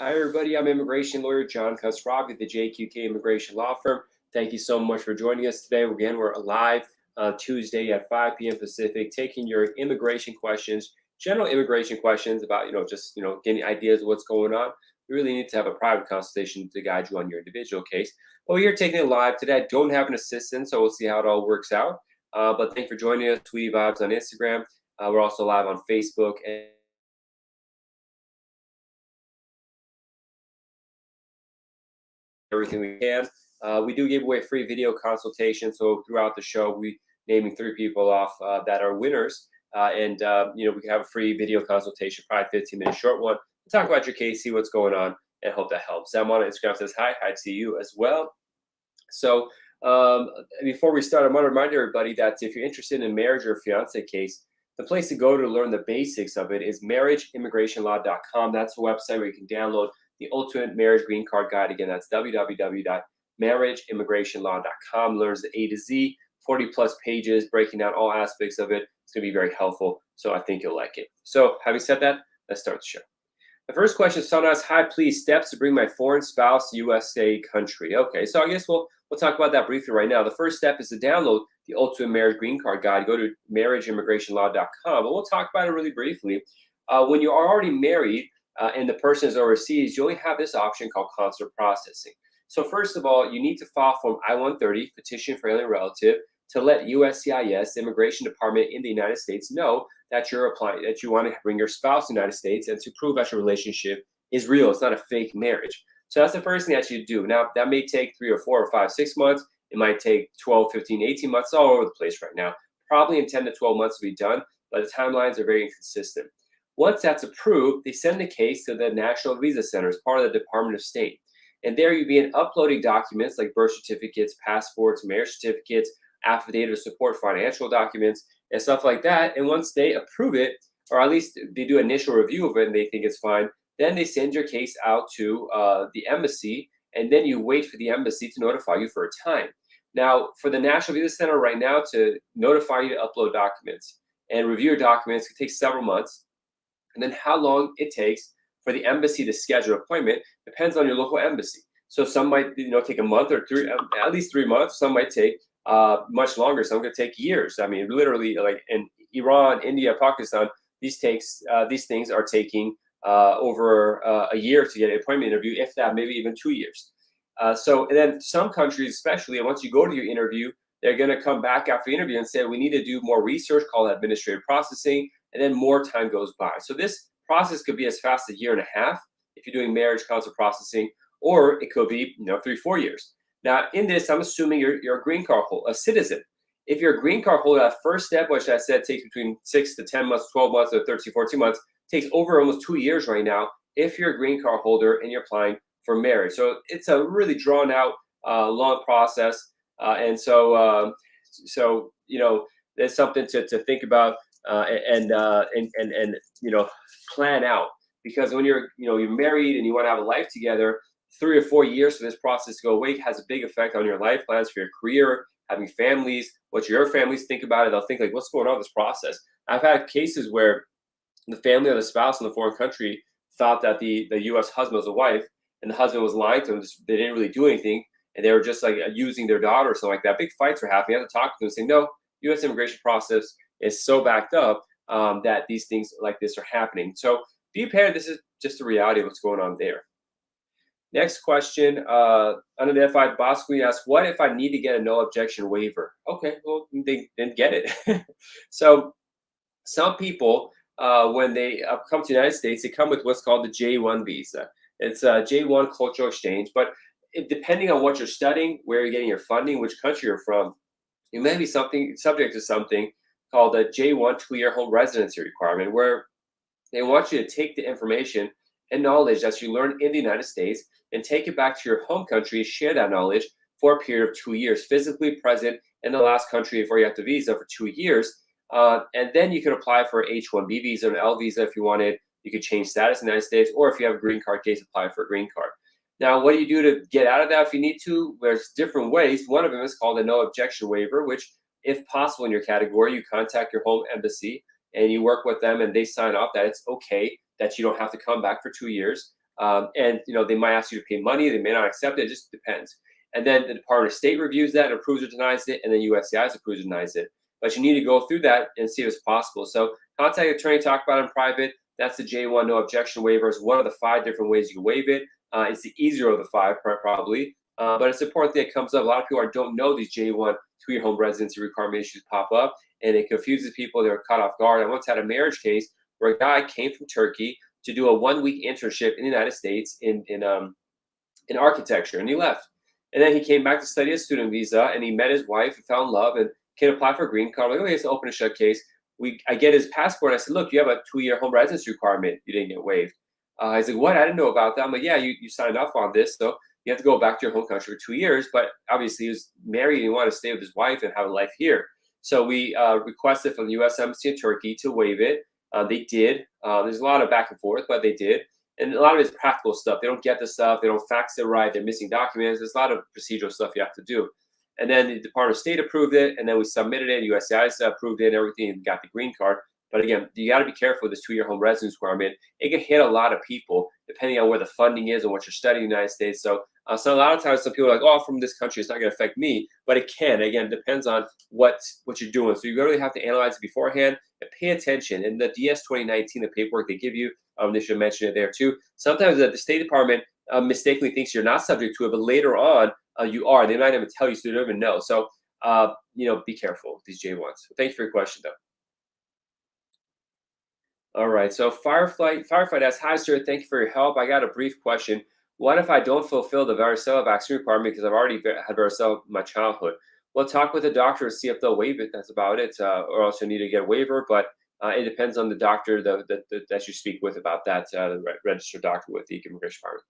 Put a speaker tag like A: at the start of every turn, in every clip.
A: Hi, everybody. I'm immigration lawyer John Khosravi, the JQK Immigration Law Firm. Thank you so much for joining us today. Again, we're live Tuesday at 5 p.m. Pacific, taking your immigration questions, general immigration questions about, just, getting ideas of what's going on. We really need to have a private consultation to guide you on your individual case. But we're here taking it live today. I don't have an assistant, so we'll see how it all works out. But thanks for joining us, Tweety Vibes on Instagram. We're also live on Facebook and everything we can. We do give away a free video consultation. So throughout the show, we naming 3 people off that are winners. We can have a free video consultation, probably 15-minute short one. We'll talk about your case, see what's going on, and hope that helps. Sam on Instagram says hi to you as well. So before we start, I want to remind everybody that if you're interested in a marriage or fiance case, the place to go to learn the basics of it is marriageimmigrationlaw.com. That's the website where you can download the Ultimate Marriage Green Card Guide. Again, that's www.marriageimmigrationlaw.com. Learns the A to Z, 40 plus pages, breaking down all aspects of it. It's going to be very helpful. So I think you'll like it. So having said that, let's start the show. The first question, someone asks, hi, please, steps to bring my foreign spouse to USA country. Okay, so I guess we'll talk about that briefly right now. The first step is to download the Ultimate Marriage Green Card Guide. Go to marriageimmigrationlaw.com, but we'll talk about it really briefly. When you are already married and the person is overseas, you only have this option called consular processing. So first of all, you need to file Form I-130, Petition for Alien Relative, to let USCIS, the Immigration Department in the United States, know that you're applying, that you want to bring your spouse to the United States, and to prove that your relationship is real. It's not a fake marriage. So that's the first thing that you do. Now, that may take 3 or 4 or 5, 6 months. It might take 12, 15, 18 months, all over the place right now. Probably in 10 to 12 months to be done, but the timelines are very inconsistent. Once that's approved, they send the case to the National Visa Center as part of the Department of State. And there you begin uploading documents like birth certificates, passports, marriage certificates, affidavit of support, financial documents, and stuff like that. And once they approve it, or at least they do initial review of it and they think it's fine, then they send your case out to the embassy, and then you wait for the embassy to notify you for a time. Now, for the National Visa Center right now to notify you to upload documents and review your documents, it takes several months. And then how long it takes for the embassy to schedule an appointment depends on your local embassy. So some might take a month or 3, at least 3 months. Some might take much longer. Some could take years. I mean, literally, like in Iran, India, Pakistan, these things are taking over a year to get an appointment interview, if that, maybe even 2 years. And then some countries, especially, once you go to your interview, they're going to come back after the interview and say, we need to do more research, called administrative processing, and then more time goes by. So this process could be as fast as 1.5 years if you're doing marriage consular processing, or it could be 3, 4 years. Now, in this, I'm assuming you're a green card holder, a citizen. If you're a green card holder, that first step, which I said takes between 6 to 10 months, 12 months, or 13, 14 months, takes over almost 2 years right now if you're a green card holder and you're applying for marriage. So it's a really drawn out, long process. There's something to think about and plan out, because when you're married and you want to have a life together, 3 or 4 years for this process to go away has a big effect on your life plans for your career, having families, what your families think about it. They'll think like, what's going on with this process? I've had cases where the family of the spouse in the foreign country thought that the U.S. husband was a wife, and the husband was lying to them. They didn't really do anything, and they were just like using their daughter or something like that. Big fights were happening. I had to talk to them and say, no, U.S. immigration process is so backed up that these things like this are happening. So be prepared. This is just the reality of what's going on there. Next question, unidentified boss queen asks, what if I need to get a no objection waiver? Okay, well, they didn't get it. So some people, when they come to the United States, they come with what's called the J1 visa. It's a J1 cultural exchange, but depending on what you're studying, where you're getting your funding, which country you're from, you may be subject to something called a J1 2-year home residency requirement, where they want you to take the information and knowledge that you learn in the United States and take it back to your home country, share that knowledge for a period of 2 years, physically present in the last country before you have the visa for 2 years. And then you could apply for an H-1B visa, an L visa if you wanted. You could change status in the United States, or if you have a green card case, apply for a green card. Now, what do you do to get out of that if you need to? There's different ways. One of them is called a no objection waiver, which, if possible in your category, you contact your home embassy and you work with them and they sign off that it's okay, that you don't have to come back for 2 years. And they might ask you to pay money, they may not accept it. It just depends. And then the Department of State reviews that and approves or denies it, and then USCIS approves or denies it. But you need to go through that and see if it's possible. So contact an attorney, talk about it in private. That's the J1 no objection waiver. It's one of the 5 different ways you can waive it. It's the easier of the 5, probably. But it's important that it comes up. A lot of people don't know these J1 2-year home residency requirement issues pop up, and it confuses people. They're caught off guard. I once had a marriage case where a guy came from Turkey to do a 1-week internship in the United States in architecture, and he left. And then he came back to study a student visa, and he met his wife and fell in love and can apply for a green card. I'm like, okay, it's an open and shut case. I get his passport. And I said, look, you have a 2-year home residence requirement. You didn't get waived. He's like, what? I didn't know about that. I'm like, yeah, you signed off on this, so you have to go back to your home country for 2 years. But obviously, he was married and he wanted to stay with his wife and have a life here. So we requested from the U.S. Embassy in Turkey to waive it. They did. There's a lot of back and forth, but they did. And a lot of it's practical stuff. They don't get the stuff. They don't fax it right. They're missing documents. There's a lot of procedural stuff you have to do. And then the Department of State approved it, and then we submitted it. USCIS approved it and everything, and got the green card. But again, you got to be careful with this 2-year home residence requirement. It can hit a lot of people depending on where the funding is and what you're studying in the United States. So a lot of times some people are like, oh, from this country, it's not going to affect me. But it can. Again, it depends on what you're doing. So you really have to analyze it beforehand and pay attention. In the DS 2019, the paperwork they give you, they should mention it there too. Sometimes the State Department mistakenly thinks you're not subject to it, but later on you are. They might even tell you, so you don't even know. So be careful with these J1s. Thank you for your question, though. All right, so Firefight asks, hi, sir, thank you for your help. I got a brief question. What if I don't fulfill the varicella vaccine requirement because I've already had varicella in my childhood? Well, talk with the doctor to see if they'll waive it. That's about it. Or else you need to get a waiver, but it depends on the doctor that you speak with about that, the registered doctor with the immigration department.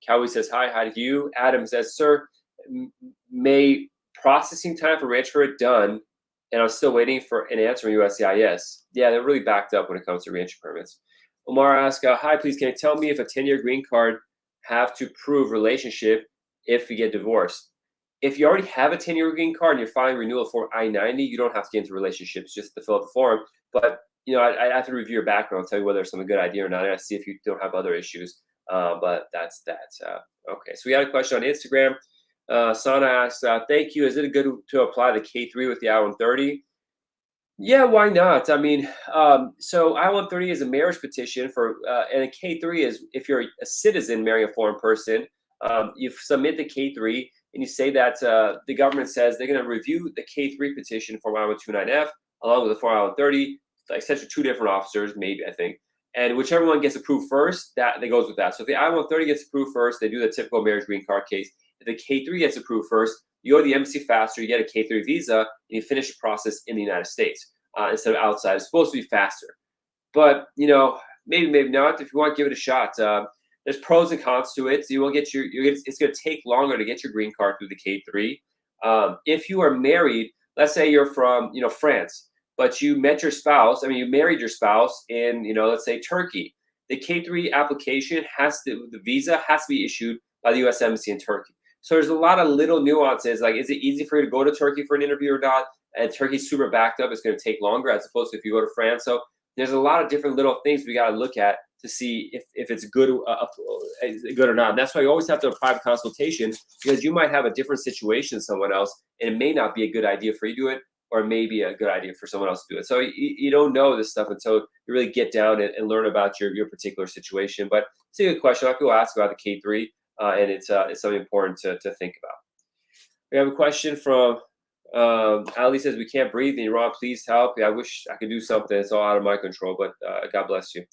A: Cowie says, hi to you. Adam says, sir, may processing time for reentry done, and I'm still waiting for an answer from USCIS. Yeah, they're really backed up when it comes to reentry permits. Omar asks, hi, please, can you tell me if a 10-year green card have to prove relationship if you get divorced? If you already have a 10-year green card and you're filing renewal for I-90, you don't have to get into relationships, just to fill out the form. But I have to review your background, tell you whether it's a good idea or not, and I see if you don't have other issues. But that's that. Okay, so we had a question on Instagram. Sana asks, thank you. Is it good to apply the K3 with the I-130? Yeah, why not? I mean, so I-130 is a marriage petition and a K3 is if you're a citizen marrying a foreign person, you submit the K3 and you say that the government says they're going to review the K3 petition for I-129F along with the Form I-130, like essentially 2 different officers, maybe, I think. And whichever one gets approved first, that goes with that. So if the I-130 gets approved first, they do the typical marriage green card case. If the K3 gets approved first, you go to the embassy faster, you get a K3 visa, and you finish the process in the United States instead of outside. It's supposed to be faster. But, maybe not. If you want, give it a shot. There's pros and cons to it. So you won't get it's going to take longer to get your green card through the K3. If you are married, let's say you're from, France, but you met your spouse, you married your spouse in, let's say Turkey. The K3 application the visa has to be issued by the U.S. Embassy in Turkey. So there's a lot of little nuances, like is it easy for you to go to Turkey for an interview or not? And Turkey's super backed up, it's going to take longer as opposed to if you go to France. So there's a lot of different little things we got to look at to see if it's good or not. And that's why you always have to have a private consultation, because you might have a different situation than someone else, and it may not be a good idea for you to do it, or it may be a good idea for someone else to do it. So you don't know this stuff until you really get down and learn about your particular situation. But it's a good question. A lot of people ask about the K3. And it's something important to think about. We have a question from Ali says, we can't breathe in Iran. Please help. Yeah, I wish I could do something. It's all out of my control, but God bless you.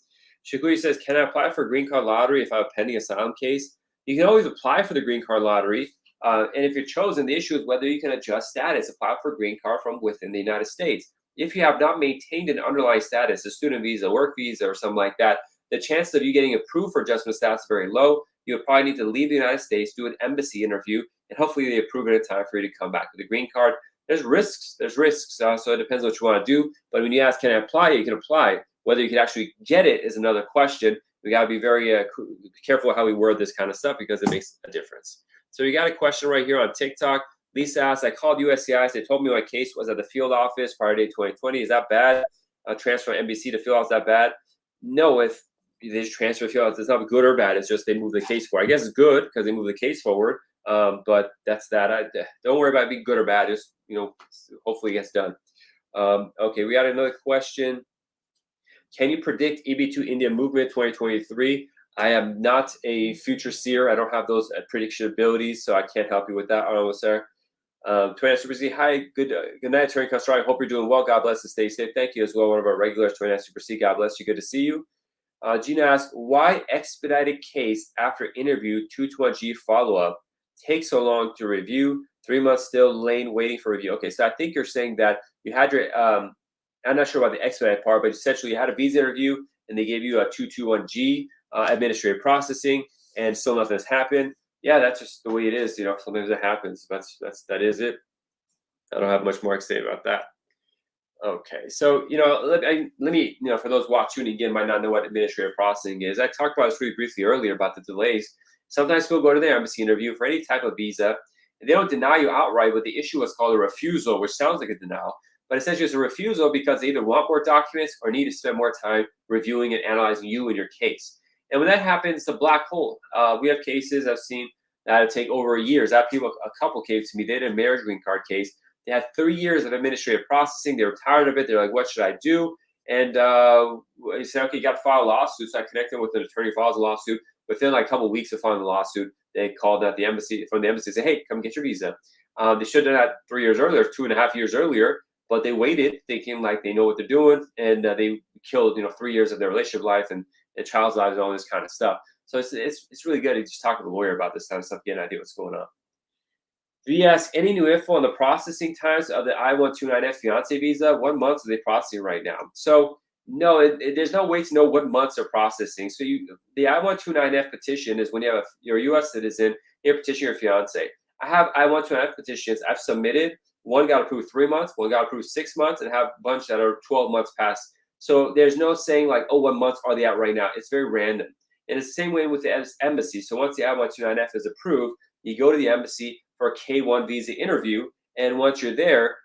A: Shakuri says, can I apply for a green card lottery if I have a pending asylum case? You can always apply for the green card lottery. And if you're chosen, the issue is whether you can adjust status, apply for a green card from within the United States. If you have not maintained an underlying status, a student visa, work visa, or something like that, the chances of you getting approved for adjustment status is very low. You would probably need to leave the United States, do an embassy interview, and hopefully they approve it in time for you to come back with a green card. There's risks. So it depends what you want to do. But when you ask, can I apply? You can apply. Whether you can actually get it is another question. We got to be very careful how we word this kind of stuff, because it makes a difference. So you got a question right here on TikTok. Lisa asked, I called USCIS. They told me my case was at the field office prior to 2020. Is that bad? Transfer from NBC to field office, is that bad? No, if they just transfer the field. It's not good or bad. It's just they move the case forward. I guess it's good because they move the case forward. But that's that. Don't worry about being good or bad. Just hopefully it gets done. Okay, we got another question. Can you predict EB2 India movement 2023? I am not a future seer. I don't have those prediction abilities, so I can't help you with that. I don't know, sir. 29 Super C. Hi, good night, Attorney Castro. I hope you're doing well. God bless and stay safe. Thank you as well. One of our regulars, 29 Super C. God bless you. Good to see you. Gina asks, why expedited case after interview 221G follow-up takes so long to review? 3 months still lane waiting for review. Okay, so I think you're saying that you had your, I'm not sure about the expedited part, but essentially you had a visa interview and they gave you a 221G administrative processing and still nothing's happened. Yeah, that's just the way it is. Sometimes it happens. That is it. I don't have much more to say about that. Okay, so let me for those tuning in might not know what administrative processing is. I talked about this really briefly earlier about the delays. Sometimes people go to their embassy interview for any type of visa, and they don't deny you outright, but the issue is called a refusal, which sounds like a denial, but essentially it's a refusal because they either want more documents or need to spend more time reviewing and analyzing you and your case. And when that happens, it's a black hole. We have cases I've seen that take over years. I have people, a couple came to me, they did a marriage green card case. They had 3 years of administrative processing. They were tired of it. They're like, what should I do? And he said, okay, you got to file a lawsuit. So I connected with an attorney who files a lawsuit. Within like a couple of weeks of filing the lawsuit, they called out the embassy and said, hey, come get your visa. They should have done that 3 years earlier, 2.5 years earlier, but they waited thinking like they know what they're doing. And they killed, 3 years of their relationship life and their child's lives and all this kind of stuff. So it's really good to just talk to the lawyer about this kind of stuff, get an idea what's going on. Do you ask any new info on the processing times of the I-129F fiance visa? What months are they processing right now? So no, there's no way to know what months are processing. So the I-129F petition is when you're a U.S. citizen, you petition your fiance. I have I-129F petitions I've submitted. One got approved 3 months, one got approved 6 months, and I have a bunch that are 12 months past. So there's no saying like, oh, what months are they at right now? It's very random. And it's the same way with the embassy. So once the I-129F is approved, you go to the embassy for a K-1 visa interview, and once you're there,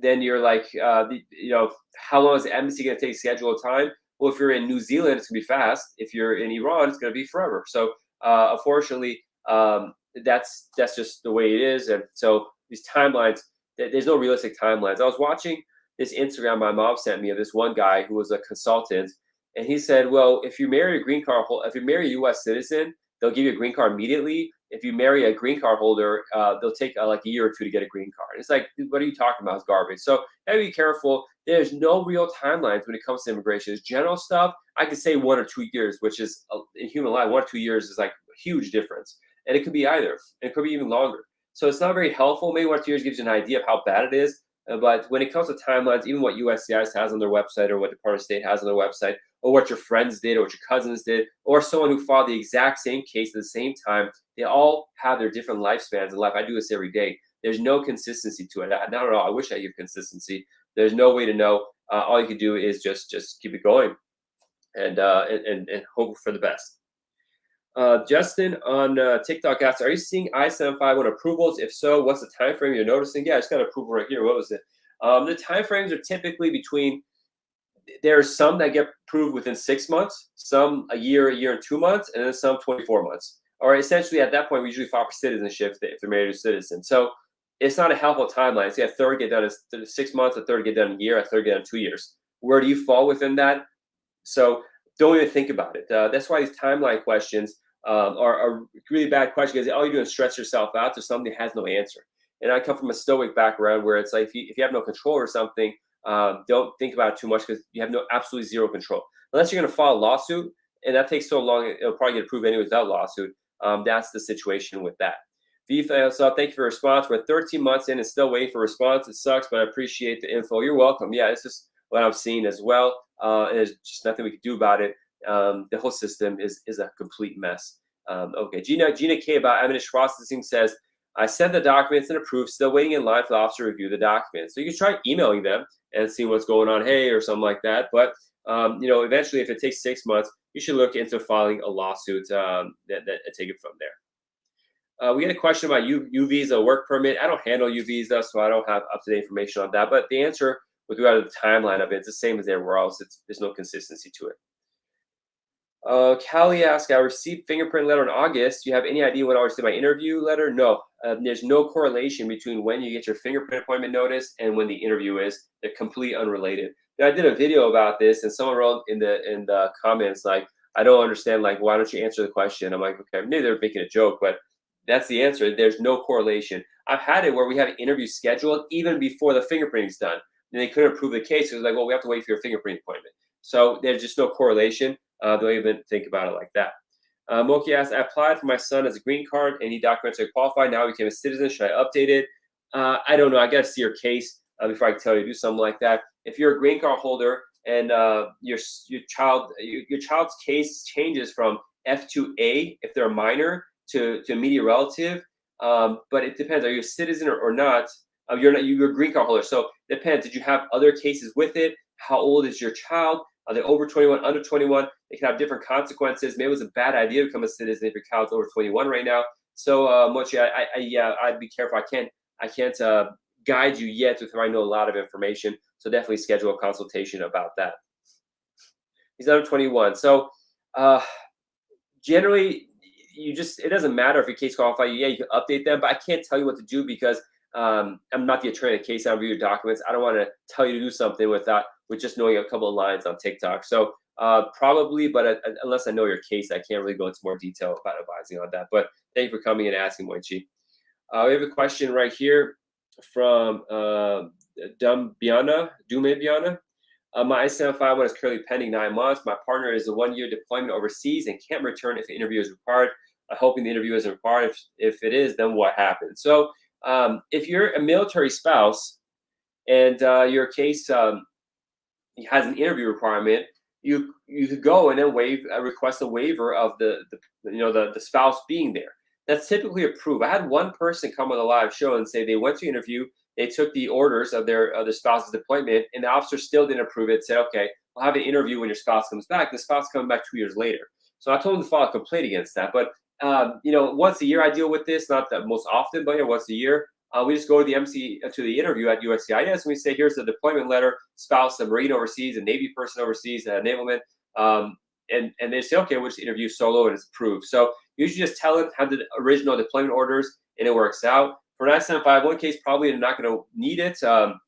A: then you're like, how long is the embassy going to take scheduled time? Well, if you're in New Zealand, it's going to be fast. If you're in Iran, it's going to be forever. So unfortunately, that's just the way it is. And so these timelines, there's no realistic timelines. I was watching this Instagram my mom sent me of this one guy who was a consultant, and he said, well, if you marry a green card holder, if you marry a U.S. citizen, they'll give you a green card immediately. If you marry a green card holder, they'll take like a year or two to get a green card. It's like, what are you talking about? It's garbage. So gotta be careful. There's no real timelines when it comes to immigration. It's general stuff. I could say 1 or 2 years, which is in human life, 1 or 2 years is like a huge difference. And it could be either. It could be even longer. So it's not very helpful. Maybe 1 or 2 years gives you an idea of how bad it is. But when it comes to timelines, even what USCIS has on their website or what Department of State has on their website, or what your friends did or what your cousins did, or someone who filed the exact same case at the same time, they all have their different lifespans in life. I do this every day. There's no consistency to it. Not at all. I wish I had consistency. There's no way to know. All you can do is just keep it going and hope for the best. Justin on TikTok asks, are you seeing I-751 approvals? If so, what's the time frame you're noticing? Yeah, I just got approval right here. What was it? The time frames are typically between, there are some that get approved within 6 months, some a year and 2 months, and then some 24 months. Or essentially at that point, we usually file for citizenship if they're married to a citizen. So it's not a helpful timeline. So a third get done in 6 months, a third get done in a year, a third get done in 2 years. Where do you fall within that? So don't even think about it. That's why these timeline questions are really bad questions, because all you do is stress yourself out to something that has no answer. And I come from a stoic background where it's like if you have no control over something, don't think about it too much, because you have absolutely zero control. Unless you're going to file a lawsuit, and that takes so long, it'll probably get approved anyway without lawsuit. That's the situation with that. So thank you for your response. We're 13 months in and still waiting for a response. It sucks, but I appreciate the info. You're welcome. Yeah, it's just what I'm seeing as well. And there's just nothing we can do about it. The whole system is a complete mess. Okay, Gina K about administrative processing says, I sent the documents and approved, still waiting in line for the officer to review the documents. So you can try emailing them and see what's going on, hey, or something like that. But eventually, if it takes 6 months, you should look into filing a lawsuit and take it from there. We had a question about U visa work permit. I don't handle U visa, so I don't have up-to-date information on that. But the answer with regard to the timeline of it, it's the same as everywhere else. There's no consistency to it. Callie asked, I received fingerprint letter in August. Do you have any idea when I'll receive my interview letter? No. There's no correlation between when you get your fingerprint appointment notice and when the interview is. They're completely unrelated. Now, I did a video about this, and someone wrote in the comments like, I don't understand. Like, why don't you answer the question? I'm like, okay, maybe they're making a joke, but that's the answer. There's no correlation. I've had it where we have an interview scheduled even before the fingerprinting's done, and they couldn't prove the case. It was like, well, we have to wait for your fingerprint appointment. So there's just no correlation. Don't even think about it like that. Moki asks, I applied for my son as a green card and he documented qualified. Now he became a citizen. Should I update it? I don't know. I got to see your case before I can tell you to do something like that. If you're a green card holder and your child's case changes from F2A if they're a minor to immediate relative, but it depends. Are you a citizen or not? You're a green card holder. So it depends. Did you have other cases with it? How old is your child? Are they over 21, under 21? They can have different consequences. Maybe it was a bad idea to become a citizen if your child's over 21 right now. So, Mochi, I'd be careful. I can't guide you yet before I know a lot of information. So definitely schedule a consultation about that. He's under 21. So generally, it doesn't matter if your case qualifies. Yeah, you can update them, but I can't tell you what to do because I'm not the attorney in the case. I don't review your documents. I don't want to tell you to do something with just knowing a couple of lines on TikTok. So probably, but unless I know your case, I can't really go into more detail about advising on that. But thank you for coming and asking, Moichi. We have a question right here from Dume Biana. My I-751 is currently pending 9 months. My partner is a 1-year deployment overseas and can't return if the interview is required. I'm hoping the interview isn't required. If it is, then what happens? So if you're a military spouse and your case has an interview requirement, you could go and then request a waiver of the spouse being there. That's typically approved. I had one person come on the live show and say they went to interview, they took the orders of their spouse's deployment, and the officer still didn't approve it. Said, okay, we'll have an interview when your spouse comes back. The spouse coming back 2 years later. So I told him to file a complaint against that. But once a year I deal with this, not that most often, but once a year. We just go to the interview at USCIS and we say, here's the deployment letter, spouse, a Marine overseas, a Navy person overseas, a navalman, and they say, okay, we'll just interview solo and it's approved. So usually just tell them, have the original deployment orders, and it works out. For an I-751 case, probably you're not going to need it. An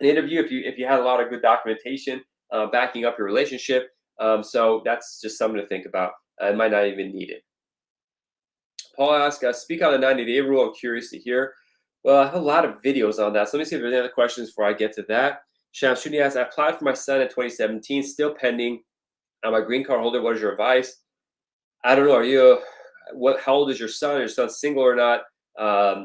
A: interview, if you had a lot of good documentation backing up your relationship. So that's just something to think about. It might not even need it. Paul asked, speak on the 90-day rule. I'm curious to hear. Well, I have a lot of videos on that. So let me see if there's any other questions before I get to that. Shamshuni asks, I applied for my son in 2017, still pending. I'm a green card holder. What is your advice? I don't know. How old is your son? Is your son single or not?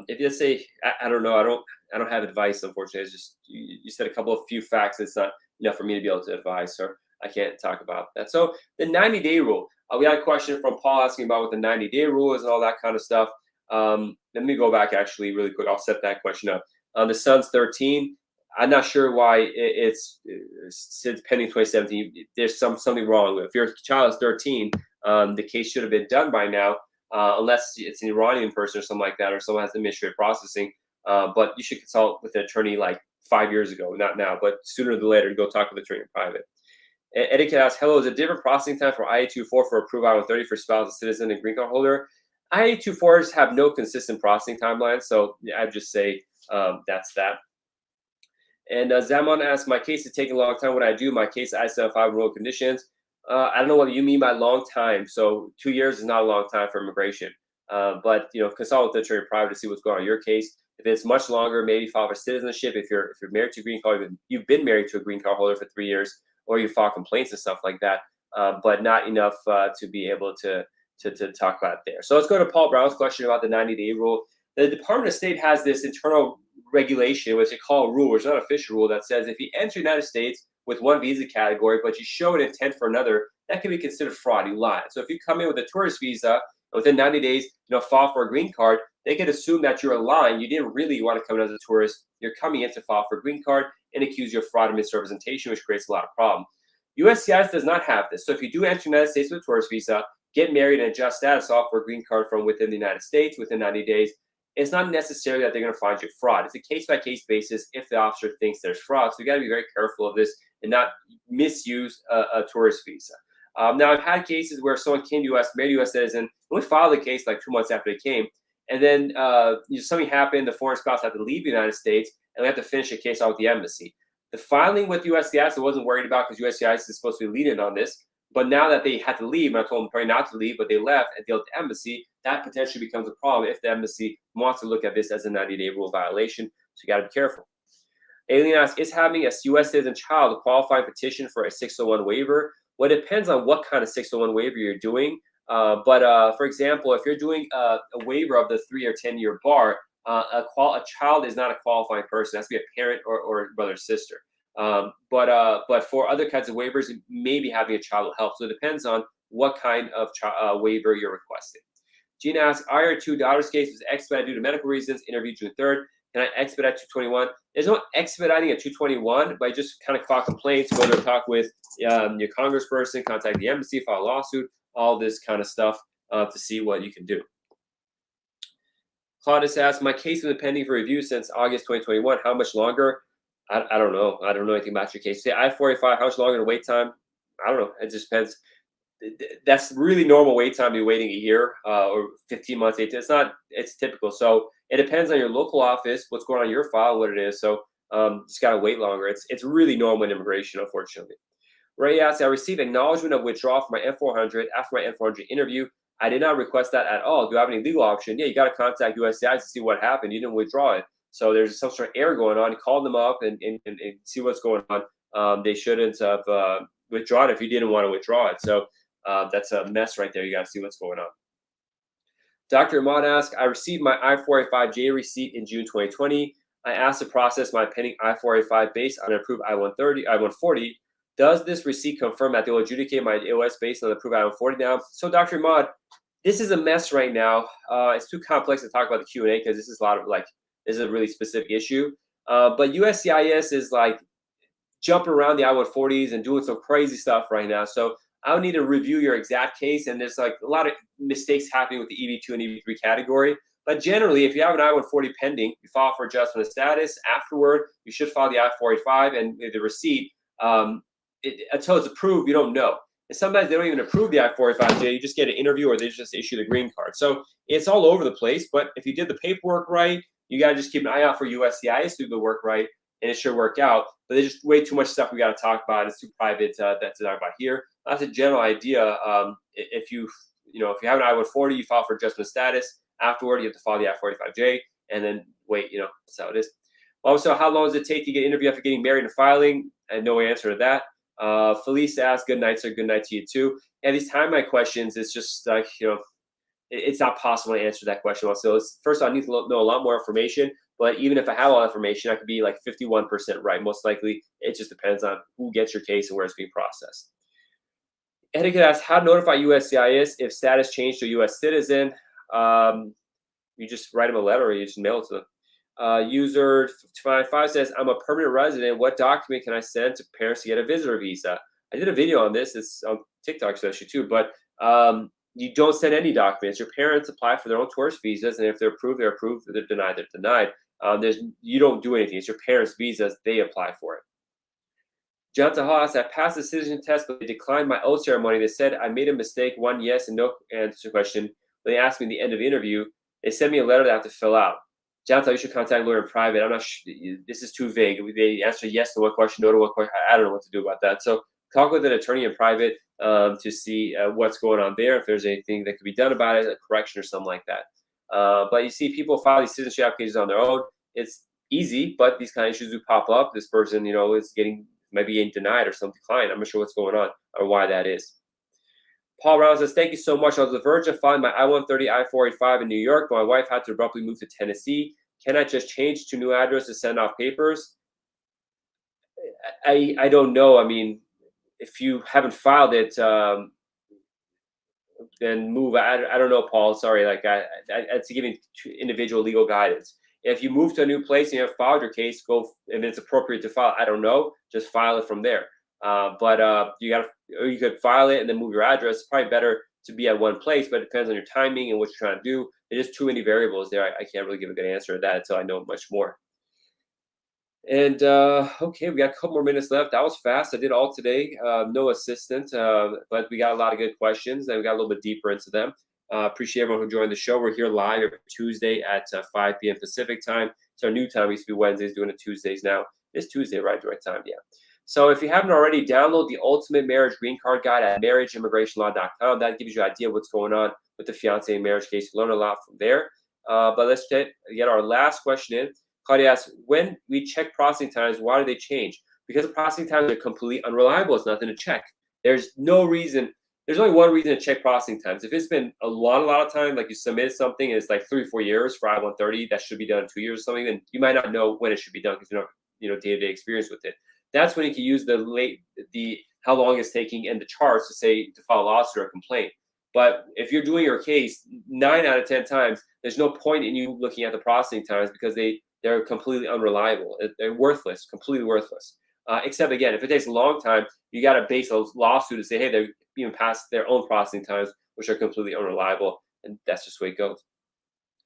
A: If you say, I don't know. I don't have advice, unfortunately. It's just, you said a few facts. It's not enough for me to be able to advise, so I can't talk about that. So the 90-day rule. We had a question from Paul asking about what the 90-day rule is and all that kind of stuff. Let me go back actually really quick. I'll set that question up. The son's 13. I'm not sure why it's pending 2017. There's something wrong. If your child is 13, the case should have been done by now, unless it's an Iranian person or something like that, or someone has administrative processing. But you should consult with an attorney like 5 years ago, not now, but sooner than later, go talk with an attorney in private. Etiquette asks, hello, is a different processing time for IA-24 for approved I-130 for spouse, citizen, and green card holder? IA-24s have no consistent processing timeline, so I'd just say that's that. And Zaman asks, my case is taking a long time. What I do? My case I-75 rule conditions. I don't know what you mean by long time. So 2 years is not a long time for immigration. But consult with the attorney private to see what's going on in your case. If it's much longer, maybe file for citizenship. If you're married to a green card, you've been married to a green card holder for 3 years, or you file complaints and stuff like that. But not enough to be able to talk about it there. So let's go to Paul Brown's question about the 90-day rule. The Department of State has this internal regulation, which they call a rule, which is not an official rule, that says if you enter the United States with one visa category, but you show an intent for another, that can be considered fraud. You lied. So if you come in with a tourist visa, within 90 days, file for a green card, they can assume that you're lying. You didn't really want to come in as a tourist. You're coming in to file for a green card and accuse you of fraud and misrepresentation, which creates a lot of problems. USCIS does not have this. So if you do enter the United States with a tourist visa, get married and adjust status off for a green card from within the United States within 90 days, it's not necessarily that they're going to find you fraud. It's a case-by-case basis if the officer thinks there's fraud. So you got to be very careful of this and not misuse a tourist visa. Now, I've had cases where someone came to U.S., married a U.S. citizen, and we filed the case like 2 months after they came, and then something happened. The foreign spouse had to leave the United States, and we had to finish the case out with the embassy. The filing with USCIS I wasn't worried about because USCIS is supposed to be leading on this. But now that they had to leave, and I told them probably not to leave, but they left and dealt with the embassy, that potentially becomes a problem if the embassy wants to look at this as a 90-day rule violation. So you got to be careful. Alien asks, is having a U.S. citizen child a qualifying petition for a 601 waiver? Well, it depends on what kind of 601 waiver you're doing. But for example, if you're doing a waiver of the 3 or 10-year bar, a child is not a qualifying person. It has to be a parent or brother or sister. But for other kinds of waivers, maybe having a child will help. So it depends on what kind of waiver you're requesting. Gina asks, our 2 daughters' case was expedited due to medical reasons, interview June 3rd. Can I expedite 221? There's no expediting at 221, but just kind of file complaints, go to talk with your congressperson, contact the embassy, file a lawsuit, all this kind of stuff to see what you can do. Claudius asks, my case has been pending for review since August 2021. How much longer? I don't know. I don't know anything about your case. Say I-485, how much longer the wait time? I don't know. It just depends. That's really normal wait time to be waiting a year or 15 months. It's typical. So it depends on your local office, what's going on in your file, what it is. So just got to wait longer. It's really normal in immigration, unfortunately. Ray asks, I received acknowledgement of withdrawal for my N-400 after my N-400 interview. I did not request that at all. Do I have any legal option? Yeah, you got to contact USCIS to see what happened. You didn't withdraw it. So there's some sort of error going on. You call them up and see what's going on. They shouldn't have withdrawn it if you didn't want to withdraw it. So that's a mess right there. You got to see what's going on. Dr. Ahmad asks, I received my I-485J receipt in June 2020. I asked to process my pending I-485 based on an approved I-140. Does this receipt confirm that they will adjudicate my AOS based on the approved I-140 now? So Dr. Ahmad, this is a mess right now. It's too complex to talk about the Q&A because this is this is a really specific issue. But USCIS is jumping around the I-140s and doing some crazy stuff right now. So I would need to review your exact case. And there's a lot of mistakes happening with the EB2 and EB3 category. But generally, if you have an I-140 pending, you file for adjustment of status. Afterward, you should file the I-485 and the receipt. Until it's approved, you don't know. And sometimes they don't even approve the I-485J. You just get an interview or they just issue the green card. So it's all over the place. But if you did the paperwork right, you got to just keep an eye out for USCIS to do the work right, and it should work out. But there's just way too much stuff we got to talk about. It's too private to talk about here. That's a general idea. If you have an I-140, you file for adjustment of status. Afterward, you have to file the I-485J and then wait. That's how it is. Also, how long does it take to get an interview after getting married and filing? And no answer to that. Felice asks, good night, sir. Good night to you too. And these timeline questions, it's just it's not possible to answer that question. So first, I need to know a lot more information. But even if I have all that information, I could be 51% right. Most likely, it just depends on who gets your case and where it's being processed. Etiquette asks, how to notify USCIS if status changed to a U.S. citizen? You just write them a letter or you just mail it to them. User 55 says, I'm a permanent resident. What document can I send to parents to get a visitor visa? I did a video on this. It's on TikTok especially too. But you don't send any documents. Your parents apply for their own tourist visas, and if they're approved, they're approved. If they're denied, they're denied. You don't do anything. It's your parents' visas. They apply for it. Jonathan Haas, I passed the citizen test, but they declined my oath ceremony. They said I made a mistake, one yes and no answer question. When they asked me at the end of the interview, they sent me a letter that I have to fill out. Jonathan, you should contact a lawyer in private. I'm not sure. This is too vague. They answer yes to one question, no to one question. I don't know what to do about that. So talk with an attorney in private to see what's going on there. If there's anything that could be done about it, a correction or something like that. But you see, people file these citizenship applications on their own. It's easy, but these kind of issues do pop up. This person, is maybe getting denied or some declined. I'm not sure what's going on or why that is. Paul Brown says, thank you so much. I was on the verge of filing my I-130, I-485 in New York, but my wife had to abruptly move to Tennessee. Can I just change to new address to send off papers? I don't know. I mean, if you haven't filed it, then move. I don't know, Paul. Sorry. It's giving individual legal guidance. If you move to a new place and you have filed your case, go if it's appropriate to file. I don't know. Just file it from there. But you could file it and then move your address. It's probably better to be at one place, but it depends on your timing and what you're trying to do. There's too many variables there. I can't really give a good answer to that until I know much more. And okay, we got a couple more minutes left. That was fast. I did all today. No assistant, but we got a lot of good questions, and we got a little bit deeper into them. Appreciate everyone who joined the show. We're here live every Tuesday at 5 p.m. Pacific time. It's our new time. We used to be Wednesdays, doing it Tuesdays now. It's Tuesday, right? Right time, yeah. So if you haven't already, download the Ultimate Marriage Green Card Guide at marriageimmigrationlaw.com. That gives you an idea of what's going on with the fiance and marriage case. You learn a lot from there. But let's get our last question in. Claudia asks, when we check processing times, why do they change? Because the processing times are completely unreliable. It's nothing to check. There's no reason. There's only one reason to check processing times. If it's been a lot of time, like you submitted something and it's like 3 or 4 years for I-130, that should be done in 2 years or something, then you might not know when it should be done because you don't have day-to-day experience with it. That's when you can use the how long it's taking and the charts to say to file a lawsuit or a complaint. But if you're doing your case 9 out of 10 times, there's no point in you looking at the processing times because they're completely unreliable. They're worthless, completely worthless. Except again, if it takes a long time, you got to base a lawsuit to say, hey, they're even past their own processing times, which are completely unreliable, and that's just the way it goes.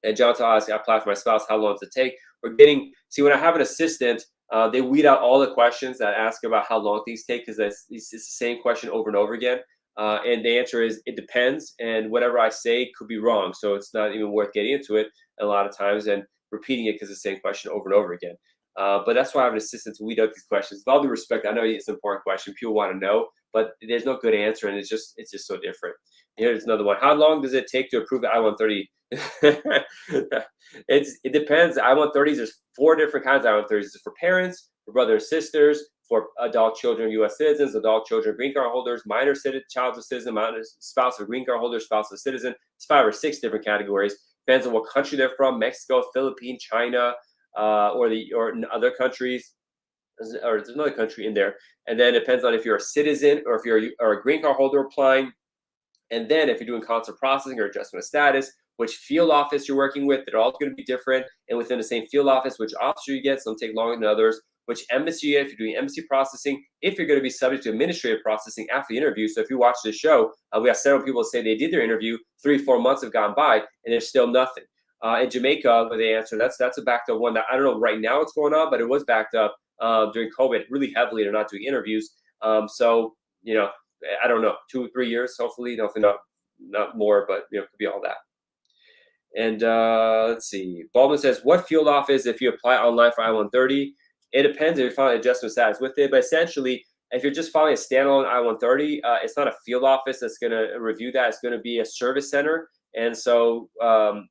A: And John asks, I apply for my spouse, how long does it take? When I have an assistant, they weed out all the questions that ask about how long things take because it's the same question over and over again. And the answer is it depends, and whatever I say could be wrong, so it's not even worth getting into it a lot of times and repeating it because it's the same question over and over again. But that's why I have an assistant to weed out these questions. With all due respect, I know it's an important question. People want to know, but there's no good answer, and it's just so different. Here's another one. How long does it take to approve the I-130? It depends. I-130s, there's 4 different kinds of I-130s. It's for parents, for brothers and sisters, for adult children, U.S. citizens, adult children, green card holders, minor child of a citizen, minor spouse of green card holder, spouse of a citizen. It's 5 or 6 different categories. Depends on what country they're from: Mexico, Philippines, China, or in other countries, or there's another country in there. And then it depends on if you're a citizen or if you're a green card holder applying. And then if you're doing consular processing or adjustment of status, which field office you're working with, they're all going to be different. And within the same field office, which officer you get, some take longer than others. Which embassy you get, if you're doing embassy processing, if you're going to be subject to administrative processing after the interview. So if you watch this show, we have several people say they did their interview, 3 or 4 months have gone by, and there's still nothing. In Jamaica, where they answer, that's a backed up one that I don't know right now what's going on, but it was backed up during COVID really heavily. They're not doing interviews. So, I don't know, 2 or 3 years, hopefully, not more, but it could be all that. And let's see. Baldwin says, what field office if you apply online for I-130? It depends if you're filing adjustment status with it, but essentially, if you're just filing a standalone I-130, it's not a field office that's going to review that. It's going to be a service center, and so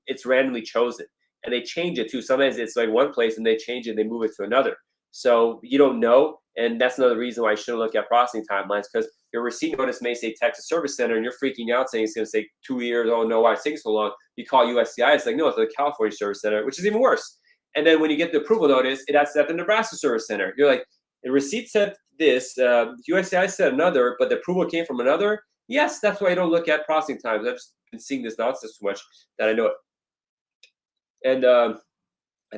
A: it's randomly chosen. And they change it too. Sometimes it's like one place, and they change it, and they move it to another. So you don't know, and that's another reason why you shouldn't look at processing timelines, because your receipt notice may say Texas Service Center, and you're freaking out saying it's going to say 2 years. Oh no, why it's taking so long? You call USCIS, it's like, no, it's the California Service Center, which is even worse. And then when you get the approval notice, it asks at the Nebraska Service Center. You're like, the receipt said this, USCIS said another, but the approval came from another. Yes, that's why I don't look at processing times. I've just been seeing this nonsense so much that I know it. And I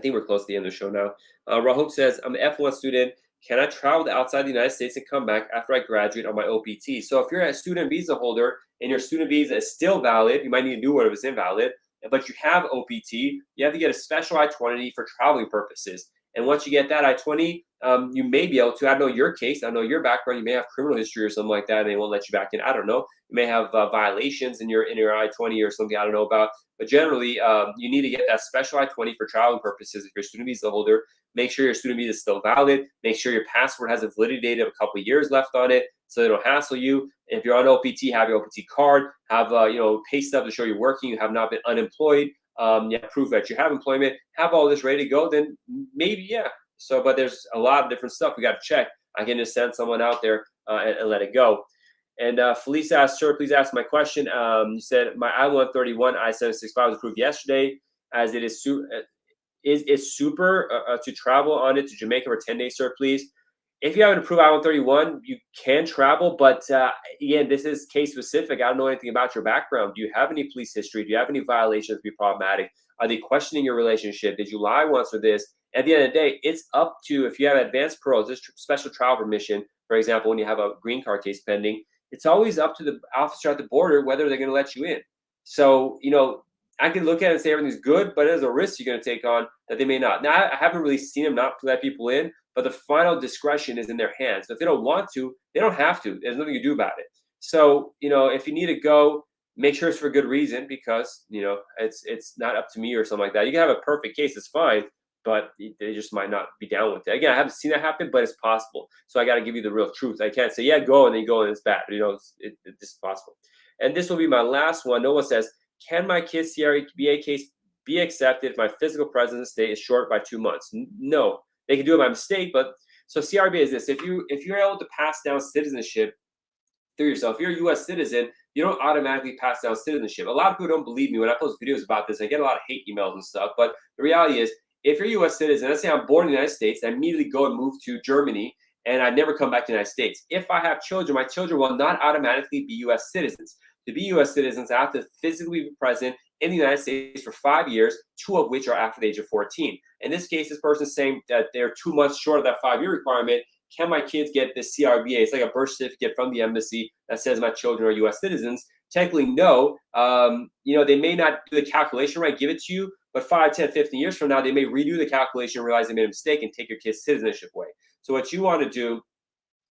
A: think we're close to the end of the show now. Rahul says, I'm an F1 student. Can I travel outside the United States and come back after I graduate on my OPT? So if you're a student visa holder and your student visa is still valid, you might need a new one if it's invalid, but you have OPT, you have to get a special I-20 for traveling purposes. And once you get that I-20, you may be able to, I know your case, I know your background, you may have criminal history or something like that, and they won't let you back in. I don't know. You may have violations in your I-20 or something I don't know about. But generally, you need to get that special I-20 for traveling purposes if you're a student visa holder. Make sure your student visa is still valid. Make sure your passport has a validity date of a couple of years left on it so they don't hassle you. If you're on OPT, have your OPT card. Have pay stub to show you're working. You have not been unemployed. Proof that you have employment. Have all this ready to go. Then maybe, yeah. So, but there's a lot of different stuff we got to check. I can just send someone out there and let it go. And Felicia asked, sir, please ask my question. You said my I-131 I-765 was approved yesterday, as it is super to travel on it to Jamaica for 10 days, sir, please. If you have an approved I-131, you can travel, but again, this is case specific. I don't know anything about your background. Do you have any police history? Do you have any violations to be problematic? Are they questioning your relationship? Did you lie once or this? At the end of the day, it's up to, if you have advanced parole, this special travel permission, for example, when you have a green card case pending, it's always up to the officer at the border whether they're going to let you in. So, I can look at it and say everything's good, but there's a risk you're going to take on that they may not. Now, I haven't really seen them not let people in, but the final discretion is in their hands. If they don't want to, they don't have to. There's nothing you do about it. So, if you need to go, make sure it's for good reason, because, it's not up to me or something like that. You can have a perfect case, it's fine, but they just might not be down with it. Again, I haven't seen that happen, but it's possible. So I got to give you the real truth. I can't say, yeah, go, and then you go and it's bad. This is possible. And this will be my last one. No one says, can my kid's CRBA case be accepted if my physical presence in the state is short by 2 months? No, they can do it by mistake, but so CRBA is this: if you're able to pass down citizenship through yourself, if you're a U.S. citizen, you don't automatically pass down citizenship. A lot of people don't believe me when I post videos about this. I get a lot of hate emails and stuff, but the reality is, if you're a U.S. citizen, let's say I'm born in the United States, I immediately go and move to Germany, and I never come back to the United States. If I have children, my children will not automatically be U.S. citizens. To be U.S. citizens, I have to physically be present in the United States for 5 years, 2 of which are after the age of 14. In this case, this person is saying that they're 2 months short of that 5-year requirement. Can my kids get this CRBA? It's like a birth certificate from the embassy that says my children are U.S. citizens. Technically, no. They may not do the calculation right, give it to you, but 5, 10, 15 years from now, they may redo the calculation, realize they made a mistake, and take your kid's citizenship away. So what you want to do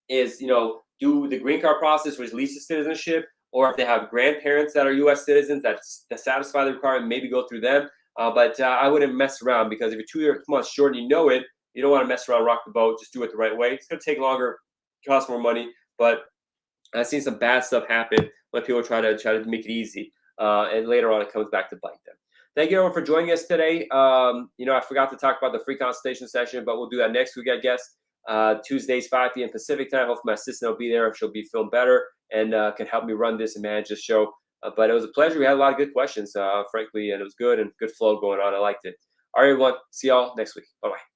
A: is, do the green card process, which leads to citizenship, or if they have grandparents that are U.S. citizens that satisfy the requirement, maybe go through them. But I wouldn't mess around, because if you're 2 months short and you know it, you don't want to mess around, rock the boat. Just do it the right way. It's going to take longer, cost more money, but I've seen some bad stuff happen when people try to make it easy, and later on it comes back to bite them. Thank you everyone for joining us today. I forgot to talk about the free consultation session, but we'll do that next week, I guess. Tuesdays, 5 p.m. Pacific time. Hopefully my assistant will be there if she'll be feeling better and can help me run this and manage this show. But it was a pleasure. We had a lot of good questions, frankly, and it was good and good flow going on. I liked it. All right, everyone. See y'all next week. Bye-bye.